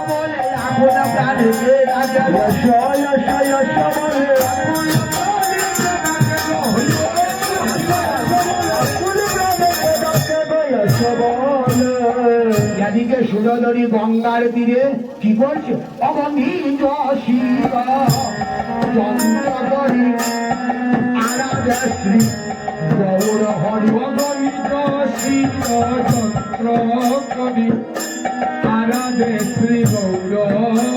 বলে আপন প্রাণীকে রাজা এদিকে সুরধরী গঙ্গার তীরে কি করছে অবন্ধি যন্ত্র করি আরাধশ্রী গৌর হরি যন্ত্র করি আরাধে শ্রী গৌর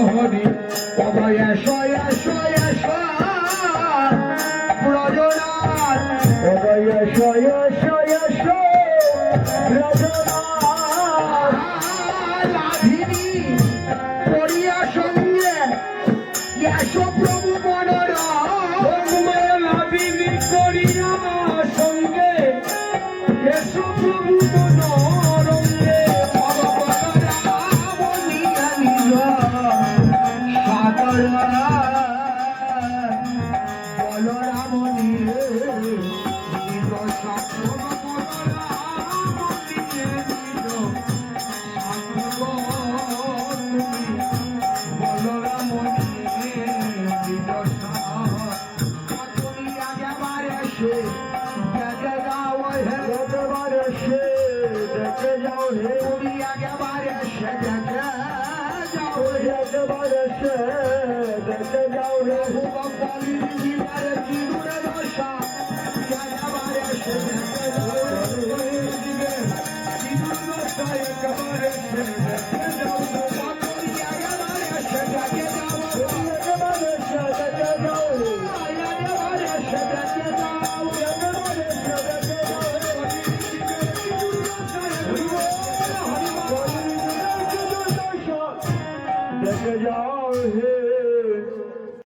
হরি অভয় ব্রজনাথ অভয় লাভিনী করিয়া সঙ্গে প্রভু মনোরা লাভিনী করিয়া সঙ্গে প্রভু মনোরঙ্গে जाओ हे